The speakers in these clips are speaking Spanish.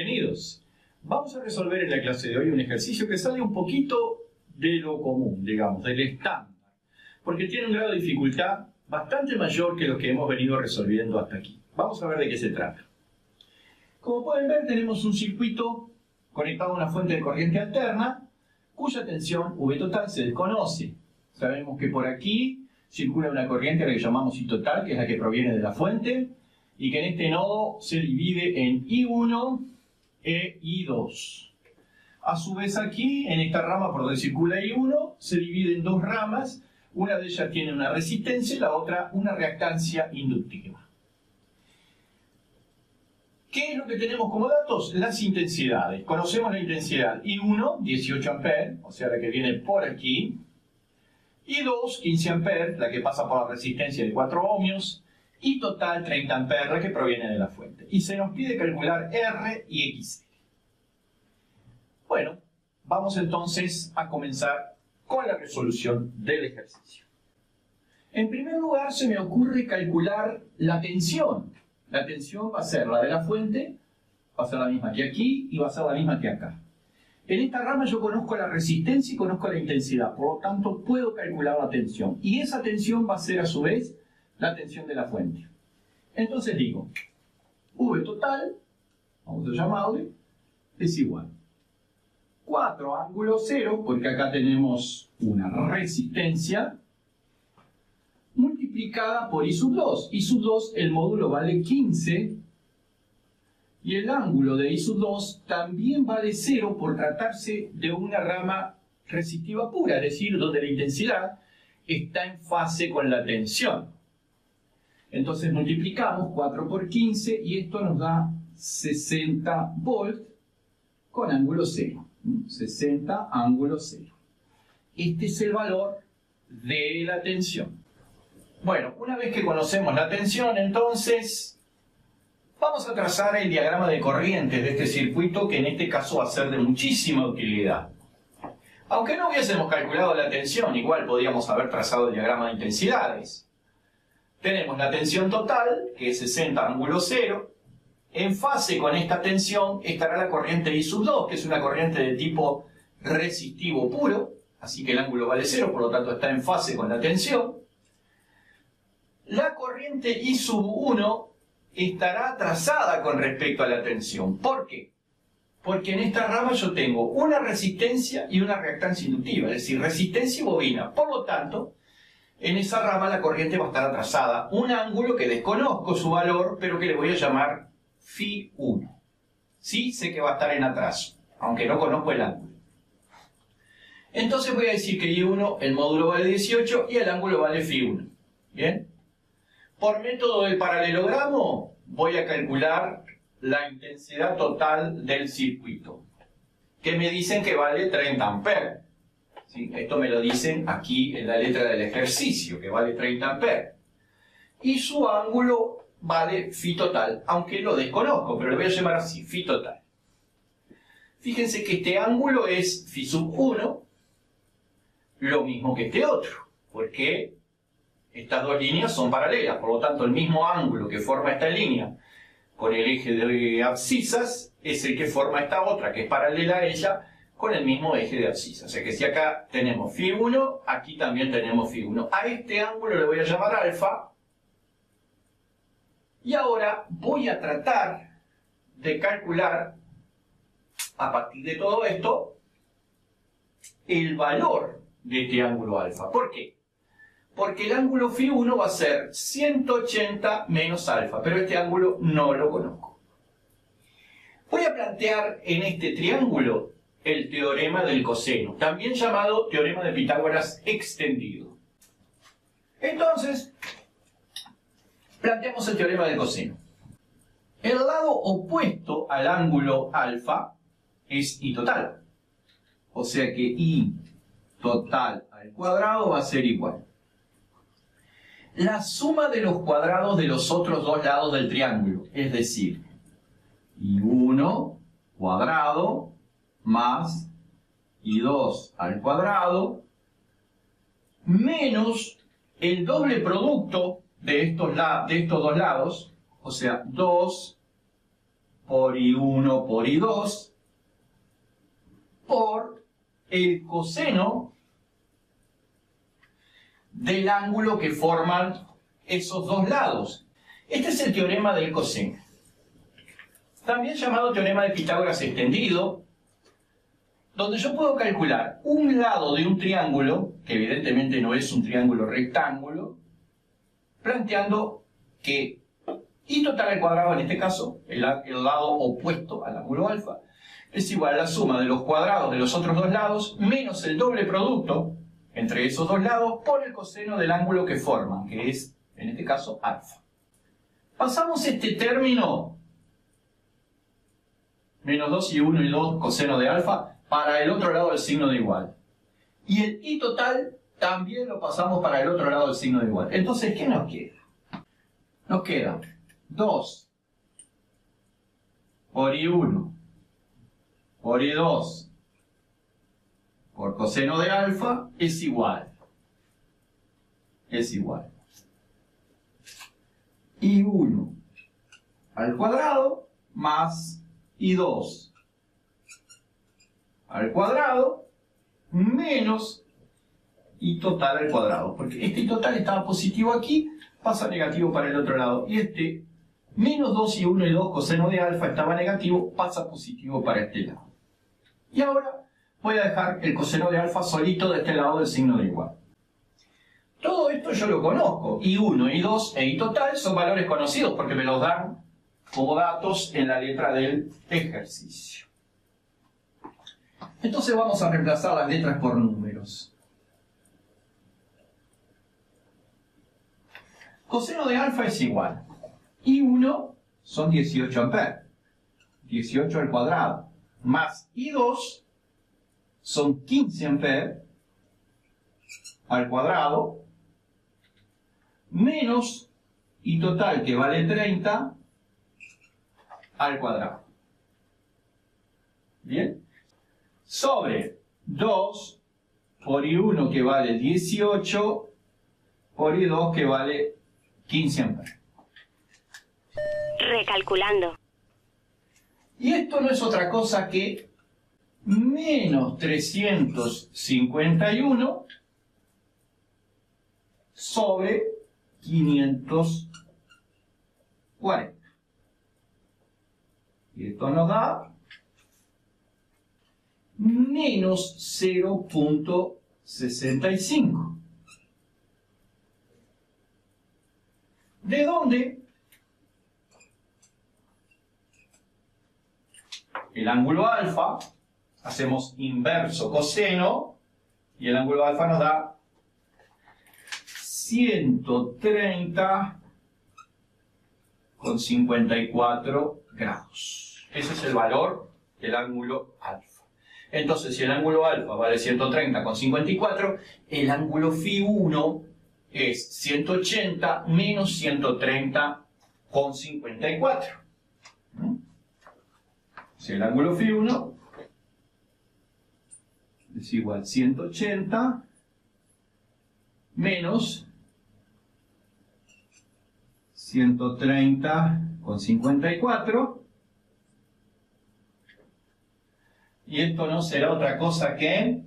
Bienvenidos. Vamos a resolver en la clase de hoy un ejercicio que sale un poquito de lo común, digamos, del estándar, porque tiene un grado de dificultad bastante mayor que los que hemos venido resolviendo hasta aquí. Vamos a ver de qué se trata. Como pueden ver, tenemos un circuito conectado a una fuente de corriente alterna, cuya tensión V total se desconoce. Sabemos que por aquí circula una corriente a la que llamamos I total, que es la que proviene de la fuente, y que en este nodo se divide en I1 e I2. A su vez aquí, en esta rama por donde circula I1, se divide en dos ramas. Una de ellas tiene una resistencia y la otra una reactancia inductiva. ¿Qué es lo que tenemos como datos? Las intensidades. Conocemos la intensidad I1, 18 amperes, o sea la que viene por aquí. I2, 15 amperes, la que pasa por la resistencia de 4 ohmios. Y total 30 amperes, la que proviene de la fuente. Y se nos pide calcular R y XL. Bueno, vamos entonces a comenzar con la resolución del ejercicio. En primer lugar, se me ocurre calcular la tensión. La tensión va a ser la de la fuente, va a ser la misma que aquí y va a ser la misma que acá. En esta rama yo conozco la resistencia y conozco la intensidad, por lo tanto puedo calcular la tensión. Y esa tensión va a ser a su vez la tensión de la fuente. Entonces digo, V total, vamos a llamarle, es igual 4 ángulo 0, porque acá tenemos una resistencia, multiplicada por I sub 2. I sub 2, el módulo vale 15, y el ángulo de I sub 2 también vale 0 por tratarse de una rama resistiva pura, es decir, donde la intensidad está en fase con la tensión. Entonces multiplicamos 4 por 15 y esto nos da 60 volts con ángulo 0. 60 ángulo 0. Este es el valor de la tensión. Bueno, una vez que conocemos la tensión, entonces vamos a trazar el diagrama de corrientes de este circuito, que en este caso va a ser de muchísima utilidad. Aunque no hubiésemos calculado la tensión, igual podríamos haber trazado el diagrama de intensidades. Tenemos la tensión total, que es 60 ángulo 0. En fase con esta tensión estará la corriente I sub 2, que es una corriente de tipo resistivo puro, así que el ángulo vale 0, por lo tanto está en fase con la tensión. La corriente I sub 1 estará trazada con respecto a la tensión. ¿Por qué? Porque en esta rama yo tengo una resistencia y una reactancia inductiva, es decir, resistencia y bobina. Por lo tanto, en esa rama la corriente va a estar atrasada un ángulo que desconozco su valor, pero que le voy a llamar Φ1. Sí sé que va a estar en atraso, aunque no conozco el ángulo. Entonces voy a decir que I1, el módulo vale 18 y el ángulo vale Φ1. ¿Bien? Por método del paralelogramo voy a calcular la intensidad total del circuito, que me dicen que vale 30 amperes. ¿Sí? Esto me lo dicen aquí en la letra del ejercicio, que vale 30 amperes. Y su ángulo vale Φ total, aunque lo desconozco, pero lo voy a llamar así, Φ total. Fíjense que este ángulo es Φ sub 1, lo mismo que este otro, porque estas dos líneas son paralelas, por lo tanto el mismo ángulo que forma esta línea con el eje de abscisas es el que forma esta otra, que es paralela a ella, con el mismo eje de abscisa. O sea que si acá tenemos Φ1, aquí también tenemos Φ1. A este ángulo le voy a llamar alfa. Y ahora voy a tratar de calcular, a partir de todo esto, el valor de este ángulo alfa. ¿Por qué? Porque el ángulo Φ1 va a ser 180 menos alfa, pero este ángulo no lo conozco. Voy a plantear en este triángulo el teorema del coseno, también llamado teorema de Pitágoras extendido. Entonces, planteamos el teorema del coseno. El lado opuesto al ángulo alfa es I total. O sea que I total al cuadrado va a ser igual la suma de los cuadrados de los otros dos lados del triángulo, es decir, I1 cuadrado más I2 al cuadrado menos el doble producto de estos dos lados, o sea, 2 por I1 por I2 por el coseno del ángulo que forman esos dos lados. Este es el teorema del coseno, también llamado teorema de Pitágoras extendido, donde yo puedo calcular un lado de un triángulo, que evidentemente no es un triángulo rectángulo, planteando que I total al cuadrado, en este caso, el lado opuesto al ángulo alfa, es igual a la suma de los cuadrados de los otros dos lados menos el doble producto entre esos dos lados por el coseno del ángulo que forman, que es, en este caso, alfa. Pasamos este término, menos 2 y 1 y 2 coseno de alfa, para el otro lado del signo de igual. Y el I total también lo pasamos para el otro lado del signo de igual. Entonces, ¿qué nos queda? Nos queda 2 por I1 por I2 por coseno de alfa es igual. Es igual. I1 al cuadrado más I2 al cuadrado menos I total al cuadrado. Porque este I total estaba positivo aquí, pasa negativo para el otro lado. Y este menos 2 y 1 y 2 coseno de alfa estaba negativo, pasa positivo para este lado. Y ahora voy a dejar el coseno de alfa solito de este lado del signo de igual. Todo esto yo lo conozco. I1, I2 e I total son valores conocidos porque me los dan como datos en la letra del ejercicio. Entonces vamos a reemplazar las letras por números. Coseno de alfa es igual. I1 son 18 amperes. 18 al cuadrado. Más I2 son 15 amperes al cuadrado. Menos I total, que vale 30 al cuadrado. ¿Bien? Sobre 2 por I1 que vale 18 por I2 que vale 15 amperes. Recalculando. Y esto no es otra cosa que menos 351 sobre 540. Y esto nos da menos 0.65. ¿De dónde? El ángulo alfa, hacemos inverso coseno, y el ángulo alfa nos da 130,54 grados. Ese es el valor del ángulo alfa. Entonces, si el ángulo alfa vale 130,54, el ángulo φ1 es 180 menos 130,54. Si el ángulo φ1 es igual a 180 menos 130,54, y esto no será otra cosa que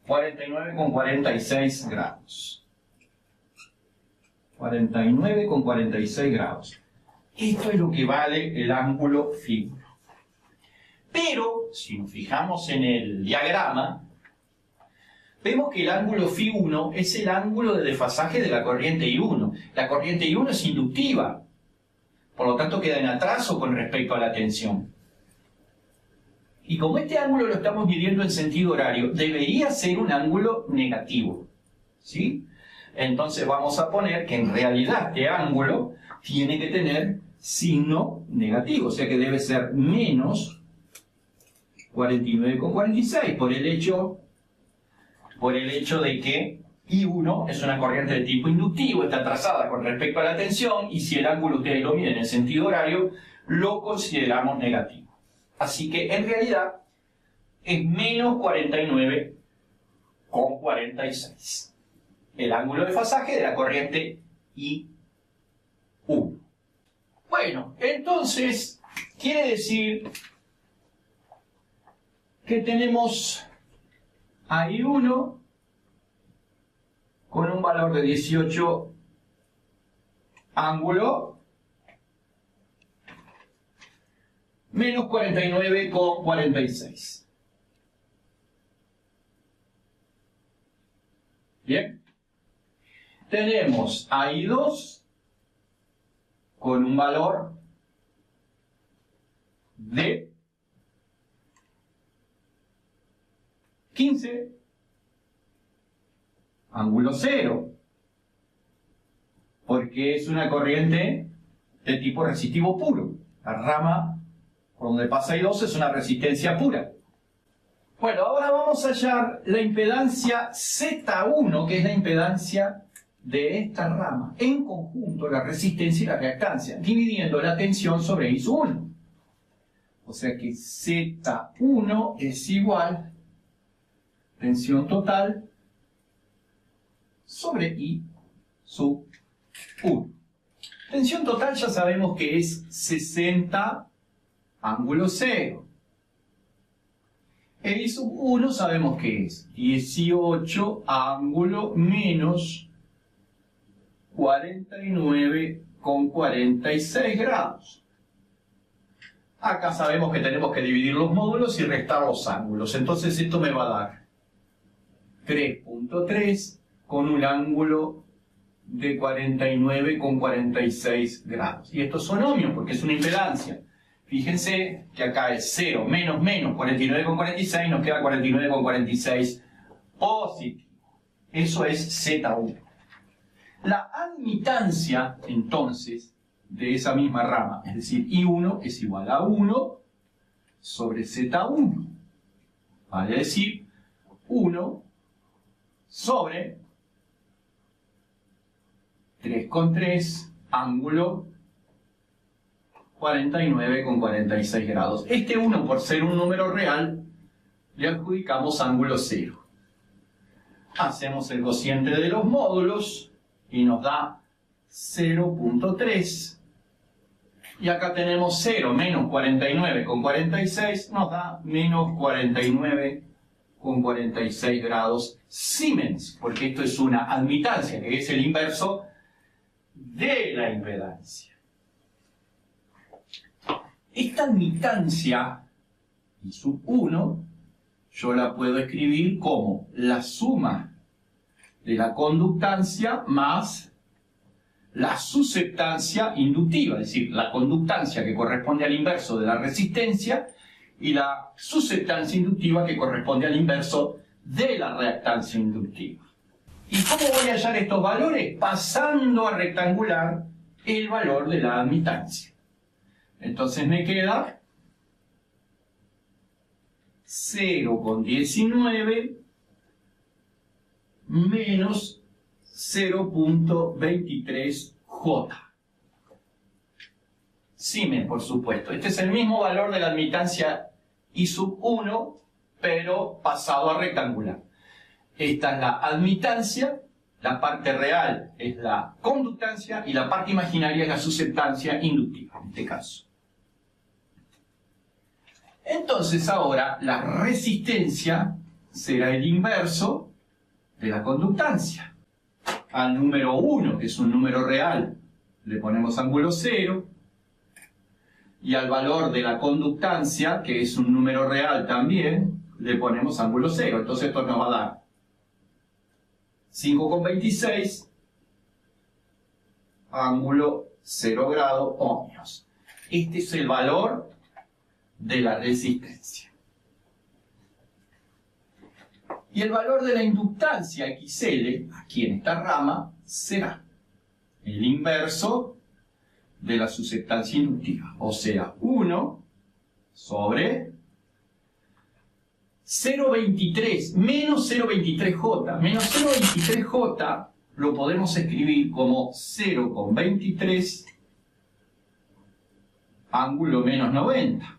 49,46 grados. 49,46 grados. Esto es lo que vale el ángulo φ1. Pero, si nos fijamos en el diagrama, vemos que el ángulo φ1 es el ángulo de desfasaje de la corriente I1. La corriente I1 es inductiva, por lo tanto queda en atraso con respecto a la tensión. Y como este ángulo lo estamos midiendo en sentido horario, debería ser un ángulo negativo, ¿sí? Entonces vamos a poner que en realidad este ángulo tiene que tener signo negativo, o sea que debe ser menos 49,46 por el hecho de que I1 es una corriente de tipo inductivo, está trazada con respecto a la tensión, y si el ángulo ustedes lo miden en sentido horario, lo consideramos negativo. Así que en realidad es menos 49,46. El ángulo de desfasaje de la corriente I1. Bueno, entonces Quiere decir que tenemos a I1 con un valor de 18 ángulo menos 49,46. Bien. Tenemos a I2 con un valor de 15 ángulo 0, porque es una corriente de tipo resistivo puro. La rama por donde pasa I2 es una resistencia pura. Bueno, ahora vamos a hallar la impedancia Z1, que es la impedancia de esta rama, en conjunto la resistencia y la reactancia, dividiendo la tensión sobre I sub 1. O sea que Z1 es igual tensión total sobre I sub 1. Tensión total ya sabemos que es 60 ángulo 0. El I sub 1 sabemos que es 18 ángulo menos 49,46 grados. Acá sabemos que tenemos que dividir los módulos y restar los ángulos. Entonces esto me va a dar 3.3 con un ángulo de 49,46 grados. Y estos son ohmios porque es una impedancia. Fíjense que acá es 0 menos 49,46, nos queda 49,46 positivo. Eso es Z1. La admitancia, entonces, de esa misma rama, es decir, I1 es igual a 1 sobre Z1. Vale decir, 1 sobre 3,3 ángulo 49,46 grados. Este 1, por ser un número real, le adjudicamos ángulo 0. Hacemos el cociente de los módulos y nos da 0.3. Y acá tenemos 0 menos 49,46 nos da menos 49,46 grados Siemens, porque esto es una admitancia, que es el inverso de la impedancia. Esta admitancia, I sub 1, yo la puedo escribir como la suma de la conductancia más la susceptancia inductiva, es decir, la conductancia que corresponde al inverso de la resistencia y la susceptancia inductiva que corresponde al inverso de la reactancia inductiva. ¿Y cómo voy a hallar estos valores? Pasando a rectangular el valor de la admitancia. Entonces me queda 0,19 menos 0.23 J. Siemens, por supuesto. Este es el mismo valor de la admitancia I sub 1, pero pasado a rectangular. Esta es la admitancia, la parte real es la conductancia y la parte imaginaria es la susceptancia inductiva, en este caso. Entonces ahora la resistencia será el inverso de la conductancia. Al número 1, que es un número real, le ponemos ángulo 0. Y al valor de la conductancia, que es un número real también, le ponemos ángulo 0. Entonces esto nos va a dar 5,26 ángulo 0 grado ohmios. Este es el valor de la resistencia. Y el valor de la inductancia XL, aquí en esta rama, será el inverso de la susceptancia inductiva. O sea, 1 sobre 0,23 menos 0,23J. Menos 0,23J lo podemos escribir como 0,23 ángulo menos 90.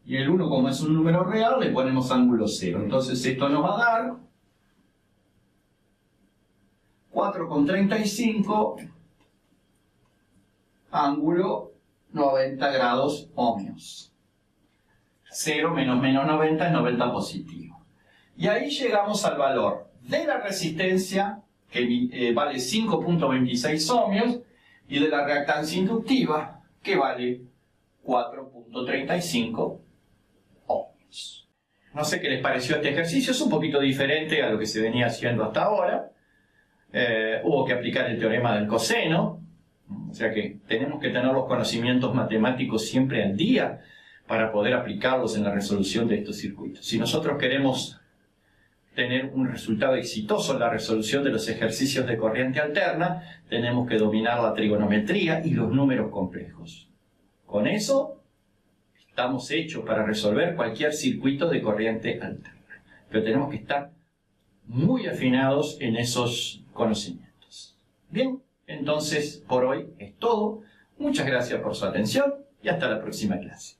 Y el 1, como es un número real, le ponemos ángulo 0. Entonces esto nos va a dar 4,35 ángulo 90 grados ohmios. 0 menos 90 es 90 positivo. Y ahí llegamos al valor de la resistencia, que vale 5.26 ohmios, y de la reactancia inductiva, que vale 4.35 ohmios. No sé qué les pareció este ejercicio, es un poquito diferente a lo que se venía haciendo hasta ahora. Hubo que aplicar el teorema del coseno, o sea que tenemos que tener los conocimientos matemáticos siempre al día para poder aplicarlos en la resolución de estos circuitos. Si nosotros queremos tener un resultado exitoso en la resolución de los ejercicios de corriente alterna, tenemos que dominar la trigonometría y los números complejos. Con eso estamos hechos para resolver cualquier circuito de corriente alterna. Pero tenemos que estar muy afinados en esos conocimientos. Bien, entonces por hoy es todo. Muchas gracias por su atención y hasta la próxima clase.